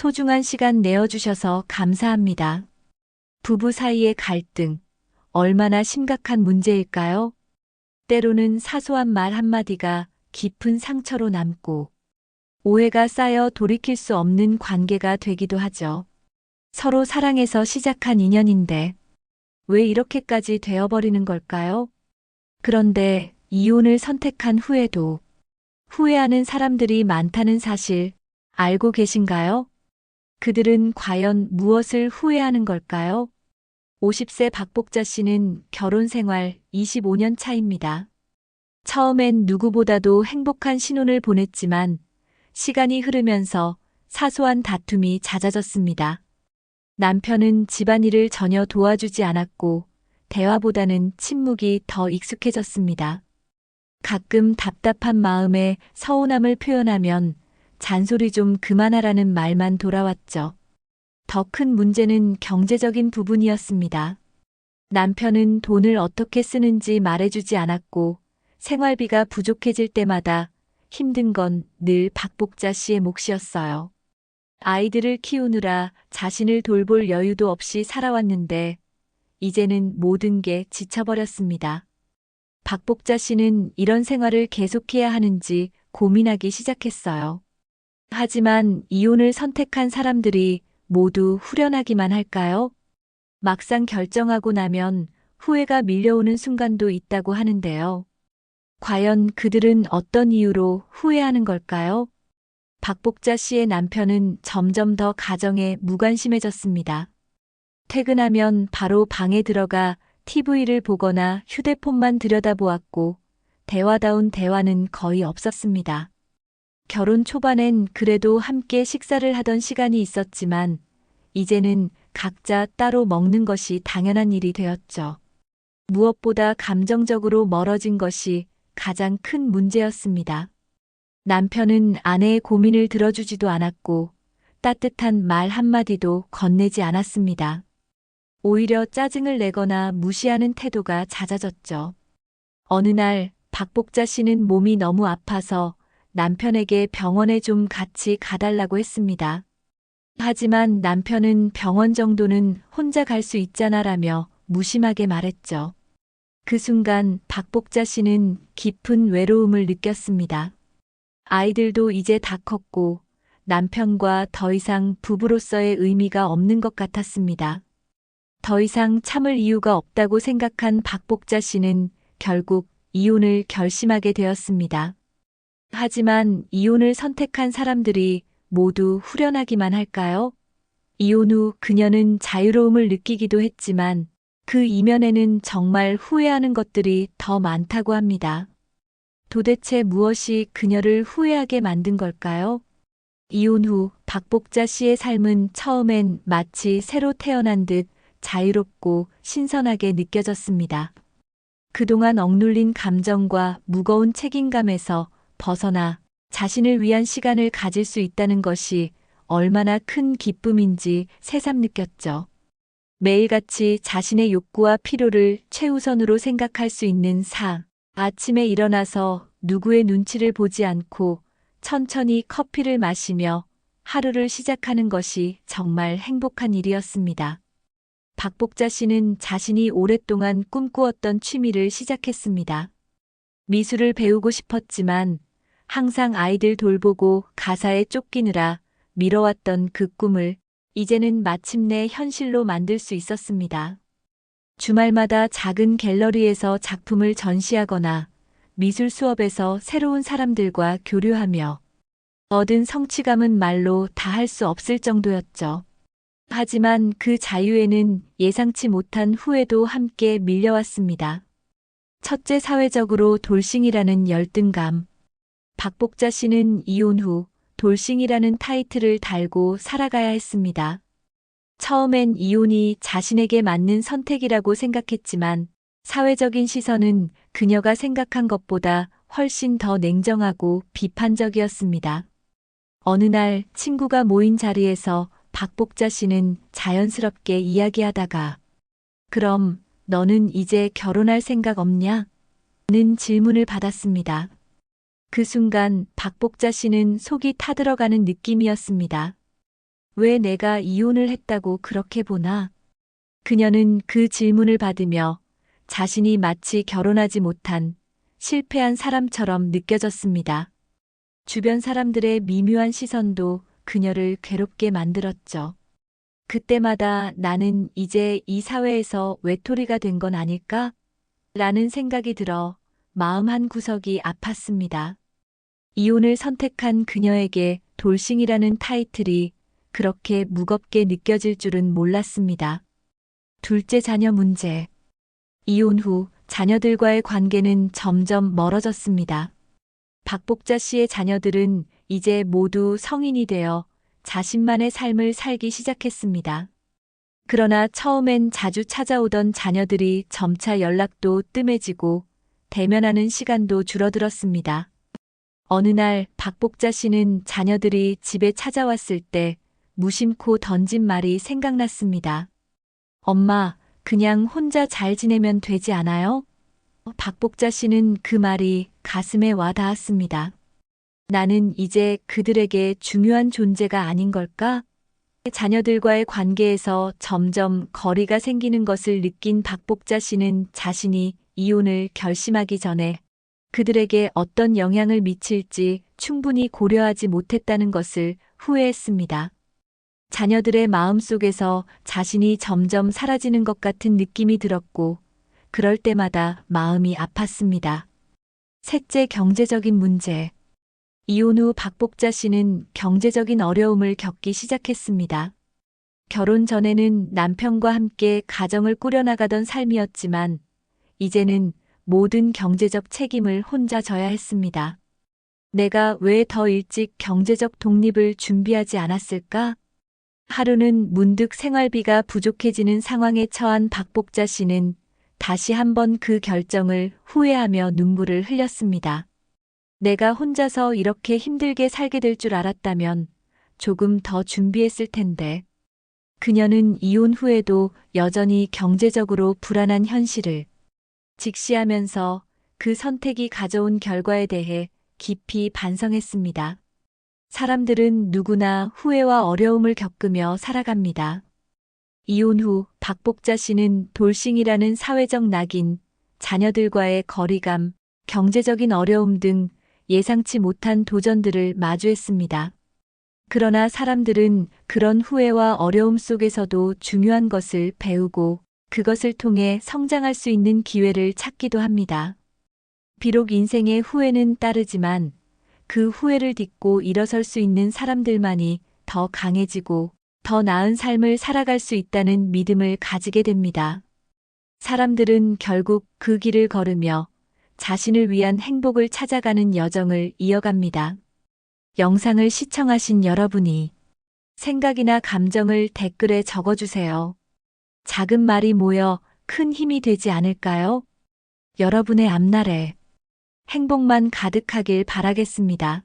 소중한 시간 내어주셔서 감사합니다. 부부 사이의 갈등, 얼마나 심각한 문제일까요? 때로는 사소한 말 한마디가 깊은 상처로 남고 오해가 쌓여 돌이킬 수 없는 관계가 되기도 하죠. 서로 사랑해서 시작한 인연인데 왜 이렇게까지 되어버리는 걸까요? 그런데 이혼을 선택한 후에도 후회하는 사람들이 많다는 사실 알고 계신가요? 그들은 과연 무엇을 후회하는 걸까요? 50세 박복자 씨는 결혼 생활 25년 차입니다. 처음엔 누구보다도 행복한 신혼을 보냈지만 시간이 흐르면서 사소한 다툼이 잦아졌습니다. 남편은 집안일을 전혀 도와주지 않았고 대화보다는 침묵이 더 익숙해졌습니다. 가끔 답답한 마음에 서운함을 표현하면 잔소리 좀 그만하라는 말만 돌아왔죠. 더 큰 문제는 경제적인 부분이었습니다. 남편은 돈을 어떻게 쓰는지 말해주지 않았고 생활비가 부족해질 때마다 힘든 건 늘 박복자 씨의 몫이었어요. 아이들을 키우느라 자신을 돌볼 여유도 없이 살아왔는데 이제는 모든 게 지쳐버렸습니다. 박복자 씨는 이런 생활을 계속해야 하는지 고민하기 시작했어요. 하지만 이혼을 선택한 사람들이 모두 후련하기만 할까요? 막상 결정하고 나면 후회가 밀려오는 순간도 있다고 하는데요. 과연 그들은 어떤 이유로 후회하는 걸까요? 박복자 씨의 남편은 점점 더 가정에 무관심해졌습니다. 퇴근하면 바로 방에 들어가 TV를 보거나 휴대폰만 들여다보았고 대화다운 대화는 거의 없었습니다. 결혼 초반엔 그래도 함께 식사를 하던 시간이 있었지만 이제는 각자 따로 먹는 것이 당연한 일이 되었죠. 무엇보다 감정적으로 멀어진 것이 가장 큰 문제였습니다. 남편은 아내의 고민을 들어주지도 않았고 따뜻한 말 한마디도 건네지 않았습니다. 오히려 짜증을 내거나 무시하는 태도가 잦아졌죠. 어느 날 박복자 씨는 몸이 너무 아파서 남편에게 병원에 좀 같이 가달라고 했습니다. 하지만 남편은 병원 정도는 혼자 갈 수 있잖아라며 무심하게 말했죠. 그 순간 박복자 씨는 깊은 외로움을 느꼈습니다. 아이들도 이제 다 컸고 남편과 더 이상 부부로서의 의미가 없는 것 같았습니다. 더 이상 참을 이유가 없다고 생각한 박복자 씨는 결국 이혼을 결심하게 되었습니다. 하지만 이혼을 선택한 사람들이 모두 후련하기만 할까요? 이혼 후 그녀는 자유로움을 느끼기도 했지만 그 이면에는 정말 후회하는 것들이 더 많다고 합니다. 도대체 무엇이 그녀를 후회하게 만든 걸까요? 이혼 후 박복자 씨의 삶은 처음엔 마치 새로 태어난 듯 자유롭고 신선하게 느껴졌습니다. 그동안 억눌린 감정과 무거운 책임감에서 벗어나 자신을 위한 시간을 가질 수 있다는 것이 얼마나 큰 기쁨인지 새삼 느꼈죠. 매일같이 자신의 욕구와 필요를 최우선으로 생각할 수 있는 아침에 일어나서 누구의 눈치를 보지 않고 천천히 커피를 마시며 하루를 시작하는 것이 정말 행복한 일이었습니다. 박복자 씨는 자신이 오랫동안 꿈꾸었던 취미를 시작했습니다. 미술을 배우고 싶었지만 항상 아이들 돌보고 가사에 쫓기느라 미뤄왔던 그 꿈을 이제는 마침내 현실로 만들 수 있었습니다. 주말마다 작은 갤러리에서 작품을 전시하거나 미술 수업에서 새로운 사람들과 교류하며 얻은 성취감은 말로 다 할 수 없을 정도였죠. 하지만 그 자유에는 예상치 못한 후회도 함께 밀려왔습니다. 첫째, 사회적으로 돌싱이라는 열등감. 박복자 씨는 이혼 후 돌싱이라는 타이틀을 달고 살아가야 했습니다. 처음엔 이혼이 자신에게 맞는 선택이라고 생각했지만 사회적인 시선은 그녀가 생각한 것보다 훨씬 더 냉정하고 비판적이었습니다. 어느 날 친구가 모인 자리에서 박복자 씨는 자연스럽게 이야기하다가 "그럼 너는 이제 결혼할 생각 없냐?" 는 질문을 받았습니다. 그 순간 박복자 씨는 속이 타들어가는 느낌이었습니다. 왜 내가 이혼을 했다고 그렇게 보나? 그녀는 그 질문을 받으며 자신이 마치 결혼하지 못한 실패한 사람처럼 느껴졌습니다. 주변 사람들의 미묘한 시선도 그녀를 괴롭게 만들었죠. 그때마다 나는 이제 이 사회에서 외톨이가 된 건 아닐까? 라는 생각이 들어 마음 한 구석이 아팠습니다. 이혼을 선택한 그녀에게 돌싱이라는 타이틀이 그렇게 무겁게 느껴질 줄은 몰랐습니다. 둘째 자녀 문제. 이혼 후 자녀들과의 관계는 점점 멀어졌습니다. 박복자 씨의 자녀들은 이제 모두 성인이 되어 자신만의 삶을 살기 시작했습니다. 그러나 처음엔 자주 찾아오던 자녀들이 점차 연락도 뜸해지고 대면하는 시간도 줄어들었습니다. 어느 날 박복자 씨는 자녀들이 집에 찾아왔을 때 무심코 던진 말이 생각났습니다. 엄마, 그냥 혼자 잘 지내면 되지 않아요? 박복자 씨는 그 말이 가슴에 와 닿았습니다. 나는 이제 그들에게 중요한 존재가 아닌 걸까? 자녀들과의 관계에서 점점 거리가 생기는 것을 느낀 박복자 씨는 자신이 이혼을 결심하기 전에 그들에게 어떤 영향을 미칠지 충분히 고려하지 못했다는 것을 후회했습니다. 자녀들의 마음속에서 자신이 점점 사라지는 것 같은 느낌이 들었고, 그럴 때마다 마음이 아팠습니다. 셋째, 경제적인 문제. 이혼 후 박복자 씨는 경제적인 어려움을 겪기 시작했습니다. 결혼 전에는 남편과 함께 가정을 꾸려나가던 삶이었지만, 이제는 모든 경제적 책임을 혼자 져야 했습니다. 내가 왜 더 일찍 경제적 독립을 준비하지 않았을까? 하루는 문득 생활비가 부족해지는 상황에 처한 박복자 씨는 다시 한번 그 결정을 후회하며 눈물을 흘렸습니다. 내가 혼자서 이렇게 힘들게 살게 될 줄 알았다면 조금 더 준비했을 텐데. 그녀는 이혼 후에도 여전히 경제적으로 불안한 현실을 직시하면서 그 선택이 가져온 결과에 대해 깊이 반성했습니다. 사람들은 누구나 후회와 어려움을 겪으며 살아갑니다. 이혼 후 박복자 씨는 돌싱이라는 사회적 낙인, 자녀들과의 거리감, 경제적인 어려움 등 예상치 못한 도전들을 마주했습니다. 그러나 사람들은 그런 후회와 어려움 속에서도 중요한 것을 배우고 그것을 통해 성장할 수 있는 기회를 찾기도 합니다. 비록 인생의 후회는 따르지만 그 후회를 딛고 일어설 수 있는 사람들만이 더 강해지고 더 나은 삶을 살아갈 수 있다는 믿음을 가지게 됩니다. 사람들은 결국 그 길을 걸으며 자신을 위한 행복을 찾아가는 여정을 이어갑니다. 영상을 시청하신 여러분이 생각이나 감정을 댓글에 적어주세요. 작은 말이 모여 큰 힘이 되지 않을까요? 여러분의 앞날에 행복만 가득하길 바라겠습니다.